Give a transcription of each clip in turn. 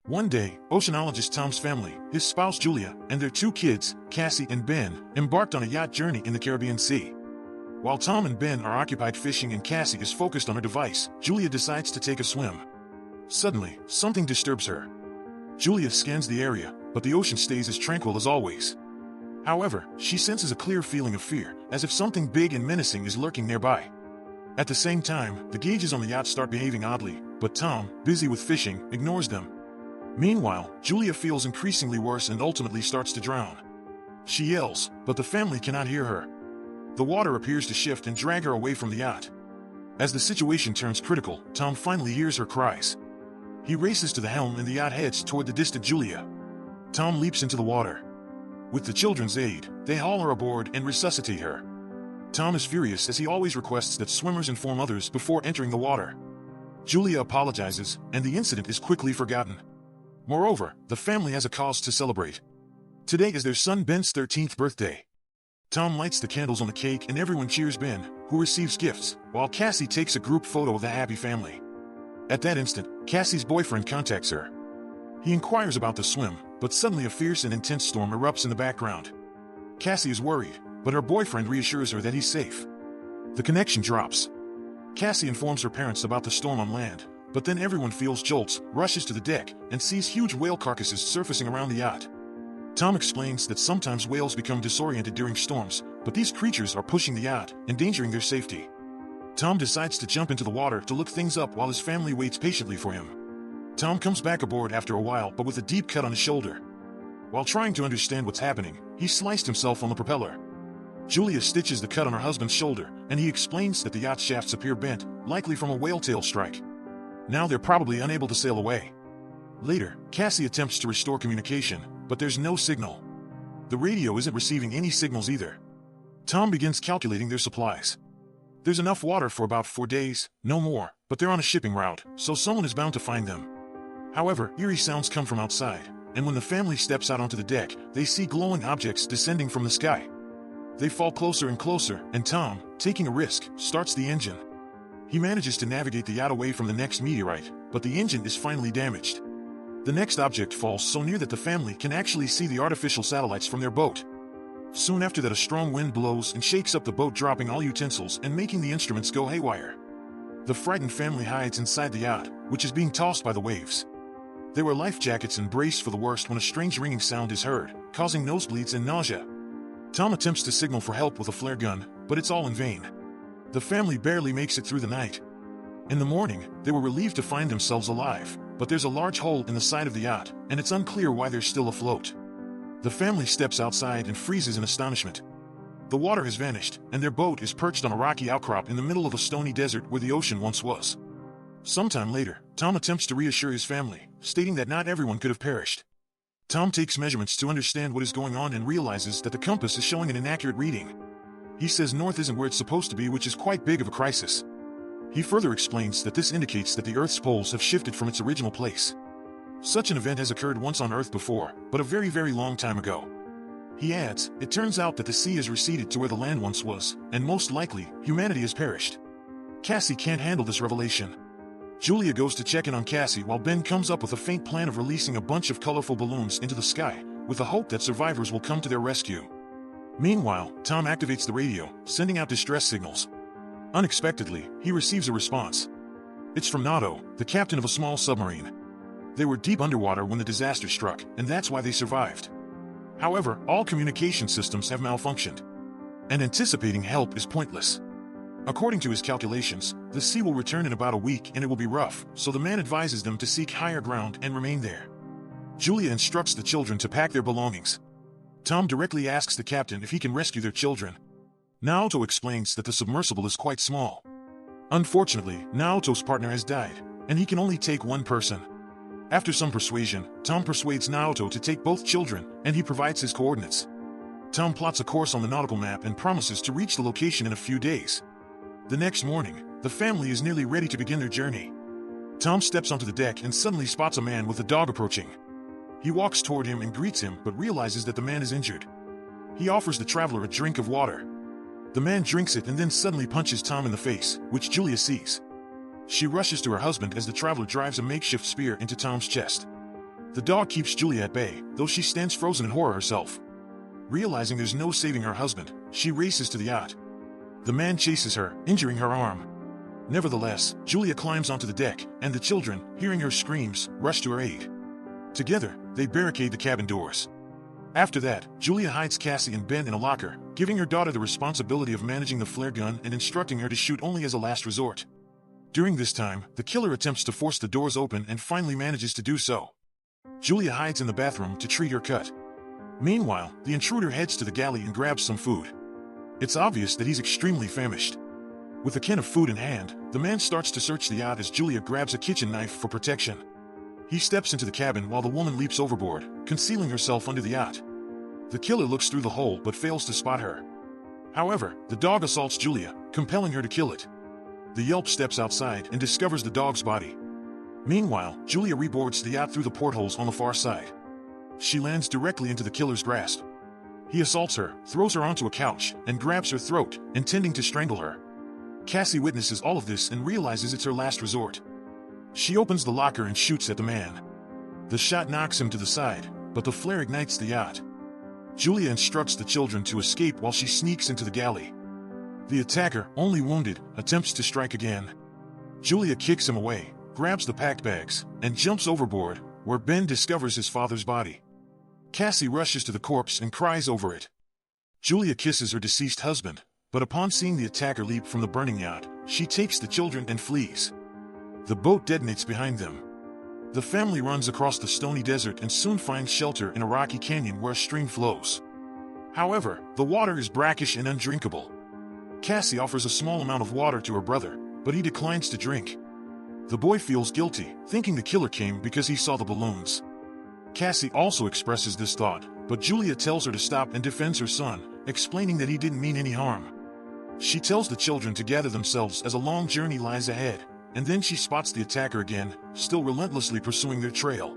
One day, oceanologist Tom's family, his spouse Julia, and their two kids, Cassie and Ben, embarked on a yacht journey in the Caribbean Sea. While Tom and Ben are occupied fishing and Cassie is focused on her device, Julia decides to take a swim. Suddenly, something disturbs her. Julia scans the area, but the ocean stays as tranquil as always. However, she senses a clear feeling of fear, as if something big and menacing is lurking nearby. At the same time, the gauges on the yacht start behaving oddly, but Tom, busy with fishing, ignores them. Meanwhile, Julia feels increasingly worse and ultimately starts to drown. She yells, but the family cannot hear her. The water appears to shift and drag her away from the yacht. As the situation turns critical, Tom finally hears her cries. He races to the helm and the yacht heads toward the distant Julia. Tom leaps into the water. With the children's aid, they haul her aboard and resuscitate her. Tom is furious as he always requests that swimmers inform others before entering the water. Julia apologizes, and the incident is quickly forgotten. Moreover, the family has a cause to celebrate. Today is their son Ben's 13th birthday. Tom lights the candles on the cake and everyone cheers Ben, who receives gifts, while Cassie takes a group photo of the happy family. At that instant, Cassie's boyfriend contacts her. He inquires about the swim, but suddenly a fierce and intense storm erupts in the background. Cassie is worried, but her boyfriend reassures her that he's safe. The connection drops. Cassie informs her parents about the storm on land, but then everyone feels jolts, rushes to the deck, and sees huge whale carcasses surfacing around the yacht. Tom explains that sometimes whales become disoriented during storms, but these creatures are pushing the yacht, endangering their safety. Tom decides to jump into the water to look things up while his family waits patiently for him. Tom comes back aboard after a while but with a deep cut on his shoulder. While trying to understand what's happening, he sliced himself on the propeller. Julia stitches the cut on her husband's shoulder, and he explains that the yacht shafts appear bent, likely from a whale tail strike. Now they're probably unable to sail away. Later, Cassie attempts to restore communication, but there's no signal. The radio isn't receiving any signals either. Tom begins calculating their supplies. There's enough water for about 4 days, no more, but they're on a shipping route, so someone is bound to find them. However, eerie sounds come from outside, and when the family steps out onto the deck, they see glowing objects descending from the sky. They fall closer and closer, and Tom, taking a risk, starts the engine. He manages to navigate the yacht away from the next meteorite, but the engine is finally damaged. The next object falls so near that the family can actually see the artificial satellites from their boat. Soon after that, a strong wind blows and shakes up the boat, dropping all utensils and making the instruments go haywire. The frightened family hides inside the yacht, which is being tossed by the waves. They wear life jackets and brace for the worst when a strange ringing sound is heard, causing nosebleeds and nausea. Tom attempts to signal for help with a flare gun, but it's all in vain. The family barely makes it through the night. In the morning, they were relieved to find themselves alive, but there's a large hole in the side of the yacht, and it's unclear why they're still afloat. The family steps outside and freezes in astonishment. The water has vanished, and their boat is perched on a rocky outcrop in the middle of a stony desert where the ocean once was. Sometime later, Tom attempts to reassure his family, stating that not everyone could have perished. Tom takes measurements to understand what is going on and realizes that the compass is showing an inaccurate reading. He says north isn't where it's supposed to be, which is quite big of a crisis. He further explains that this indicates that the Earth's poles have shifted from its original place. Such an event has occurred once on Earth before, but a very, very long time ago. He adds, it turns out that the sea has receded to where the land once was, and most likely, humanity has perished. Cassie can't handle this revelation. Julia goes to check in on Cassie while Ben comes up with a faint plan of releasing a bunch of colorful balloons into the sky, with the hope that survivors will come to their rescue. Meanwhile, Tom activates the radio, sending out distress signals. Unexpectedly, he receives a response. It's from Nato, the captain of a small submarine. They were deep underwater when the disaster struck, and that's why they survived. However, all communication systems have malfunctioned, and anticipating help is pointless. According to his calculations, the sea will return in about a week and it will be rough, so the man advises them to seek higher ground and remain there. Julia instructs the children to pack their belongings. Tom directly asks the captain if he can rescue their children. Naoto explains that the submersible is quite small. Unfortunately, Naoto's partner has died, and he can only take one person. After some persuasion, Tom persuades Naoto to take both children, and he provides his coordinates. Tom plots a course on the nautical map and promises to reach the location in a few days. The next morning, the family is nearly ready to begin their journey. Tom steps onto the deck and suddenly spots a man with a dog approaching. He walks toward him and greets him, but realizes that the man is injured. He offers the traveler a drink of water. The man drinks it and then suddenly punches Tom in the face, which Julia sees. She rushes to her husband as the traveler drives a makeshift spear into Tom's chest. The dog keeps Julia at bay, though she stands frozen in horror herself. Realizing there's no saving her husband, she races to the yacht. The man chases her, injuring her arm. Nevertheless, Julia climbs onto the deck, and the children, hearing her screams, rush to her aid. Together, they barricade the cabin doors. After that, Julia hides Cassie and Ben in a locker, giving her daughter the responsibility of managing the flare gun and instructing her to shoot only as a last resort. During this time, the killer attempts to force the doors open and finally manages to do so. Julia hides in the bathroom to treat her cut. Meanwhile, the intruder heads to the galley and grabs some food. It's obvious that he's extremely famished. With a can of food in hand, the man starts to search the yacht as Julia grabs a kitchen knife for protection. He steps into the cabin while the woman leaps overboard, concealing herself under the yacht. The killer looks through the hole but fails to spot her. However, the dog assaults Julia, compelling her to kill it. The Yelp steps outside and discovers the dog's body. Meanwhile, Julia reboards the yacht through the portholes on the far side. She lands directly into the killer's grasp. He assaults her, throws her onto a couch, and grabs her throat, intending to strangle her. Cassie witnesses all of this and realizes it's her last resort. She opens the locker and shoots at the man. The shot knocks him to the side, but the flare ignites the yacht. Julia instructs the children to escape while she sneaks into the galley. The attacker, only wounded, attempts to strike again. Julia kicks him away, grabs the packed bags, and jumps overboard, where Ben discovers his father's body. Cassie rushes to the corpse and cries over it. Julia kisses her deceased husband, but upon seeing the attacker leap from the burning yacht, she takes the children and flees. The boat detonates behind them. The family runs across the stony desert and soon finds shelter in a rocky canyon where a stream flows. However, the water is brackish and undrinkable. Cassie offers a small amount of water to her brother, but he declines to drink. The boy feels guilty, thinking the killer came because he saw the balloons. Cassie also expresses this thought, but Julia tells her to stop and defends her son, explaining that he didn't mean any harm. She tells the children to gather themselves as a long journey lies ahead, and then she spots the attacker again, still relentlessly pursuing their trail.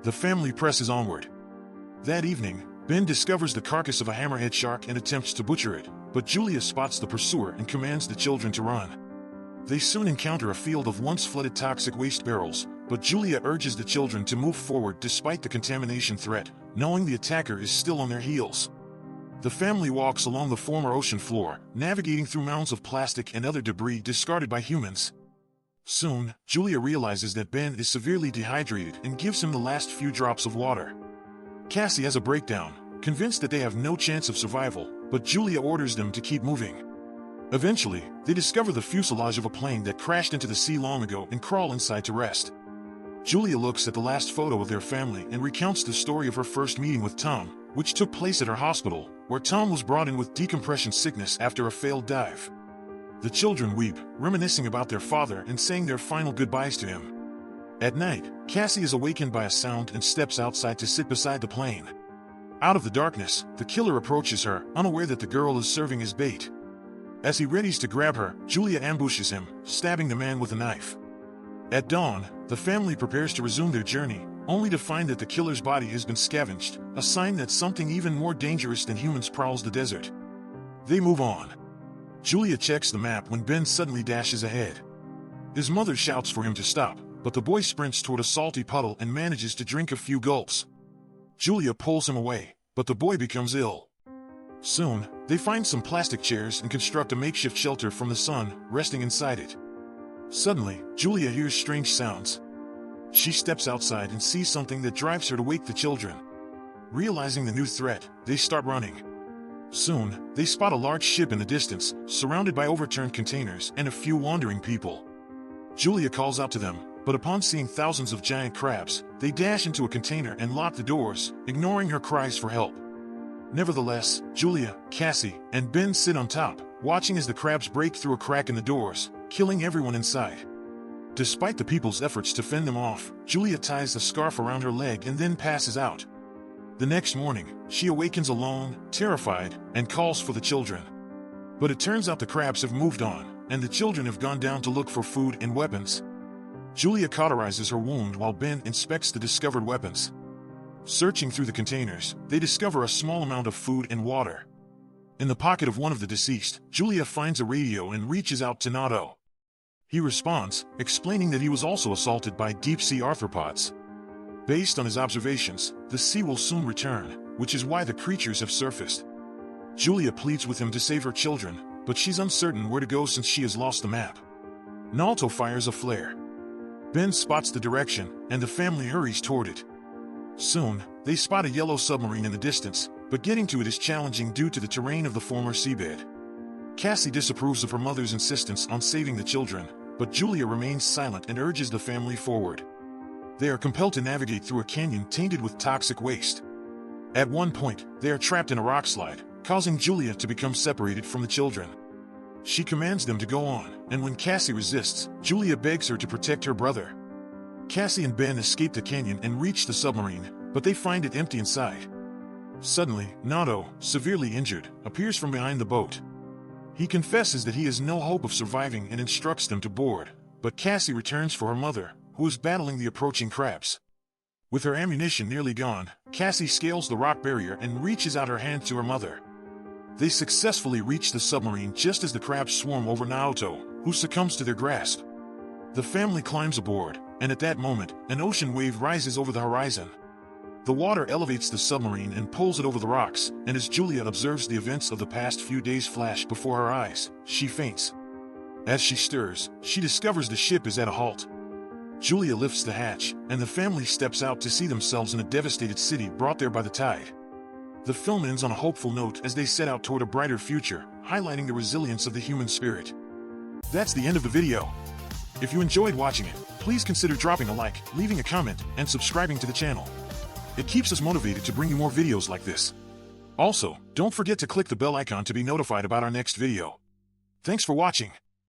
The family presses onward. That evening, Ben discovers the carcass of a hammerhead shark and attempts to butcher it, but Julia spots the pursuer and commands the children to run. They soon encounter a field of once flooded toxic waste barrels, but Julia urges the children to move forward despite the contamination threat, knowing the attacker is still on their heels. The family walks along the former ocean floor, navigating through mounds of plastic and other debris discarded by humans. Soon, Julia realizes that Ben is severely dehydrated and gives him the last few drops of water. Cassie has a breakdown, convinced that they have no chance of survival, but Julia orders them to keep moving. Eventually, they discover the fuselage of a plane that crashed into the sea long ago and crawl inside to rest. Julia looks at the last photo of their family and recounts the story of her first meeting with Tom, which took place at her hospital, where Tom was brought in with decompression sickness after a failed dive. The children weep, reminiscing about their father and saying their final goodbyes to him. At night, Cassie is awakened by a sound and steps outside to sit beside the plane. Out of the darkness, the killer approaches her, unaware that the girl is serving as bait. As he readies to grab her, Julia ambushes him, stabbing the man with a knife. At dawn, the family prepares to resume their journey, only to find that the killer's body has been scavenged, a sign that something even more dangerous than humans prowls the desert. They move on. Julia checks the map when Ben suddenly dashes ahead. His mother shouts for him to stop, but the boy sprints toward a salty puddle and manages to drink a few gulps. Julia pulls him away, but the boy becomes ill. Soon, they find some plastic chairs and construct a makeshift shelter from the sun, resting inside it. Suddenly, Julia hears strange sounds. She steps outside and sees something that drives her to wake the children. Realizing the new threat, they start running. Soon, they spot a large ship in the distance, surrounded by overturned containers and a few wandering people. Julia calls out to them, but upon seeing thousands of giant crabs, they dash into a container and lock the doors, ignoring her cries for help. Nevertheless, Julia, Cassie, and Ben sit on top, watching as the crabs break through a crack in the doors, killing everyone inside. Despite the people's efforts to fend them off, Julia ties a scarf around her leg and then passes out. The next morning, she awakens alone, terrified, and calls for the children. But it turns out the crabs have moved on, and the children have gone down to look for food and weapons. Julia cauterizes her wound while Ben inspects the discovered weapons. Searching through the containers, they discover a small amount of food and water. In the pocket of one of the deceased, Julia finds a radio and reaches out to Nato. He responds, explaining that he was also assaulted by deep-sea arthropods. Based on his observations, the sea will soon return, which is why the creatures have surfaced. Julia pleads with him to save her children, but she's uncertain where to go since she has lost the map. Naoto fires a flare. Ben spots the direction, and the family hurries toward it. Soon, they spot a yellow submarine in the distance, but getting to it is challenging due to the terrain of the former seabed. Cassie disapproves of her mother's insistence on saving the children, but Julia remains silent and urges the family forward. They are compelled to navigate through a canyon tainted with toxic waste. At one point, they are trapped in a rock slide, causing Julia to become separated from the children. She commands them to go on, and when Cassie resists, Julia begs her to protect her brother. Cassie and Ben escape the canyon and reach the submarine, but they find it empty inside. Suddenly, Naoto, severely injured, appears from behind the boat. He confesses that he has no hope of surviving and instructs them to board, but Cassie returns for her mother, who is battling the approaching crabs. With her ammunition nearly gone, Cassie scales the rock barrier and reaches out her hand to her mother. They successfully reach the submarine just as the crabs swarm over Naoto, who succumbs to their grasp. The family climbs aboard, and at that moment, an ocean wave rises over the horizon. The water elevates the submarine and pulls it over the rocks, and as Julia observes the events of the past few days flash before her eyes, she faints. As she stirs, she discovers the ship is at a halt. Julia lifts the hatch, and the family steps out to see themselves in a devastated city brought there by the tide. The film ends on a hopeful note as they set out toward a brighter future, highlighting the resilience of the human spirit. That's the end of the video. If you enjoyed watching it, please consider dropping a like, leaving a comment, and subscribing to the channel. It keeps us motivated to bring you more videos like this. Also, don't forget to click the bell icon to be notified about our next video. Thanks for watching.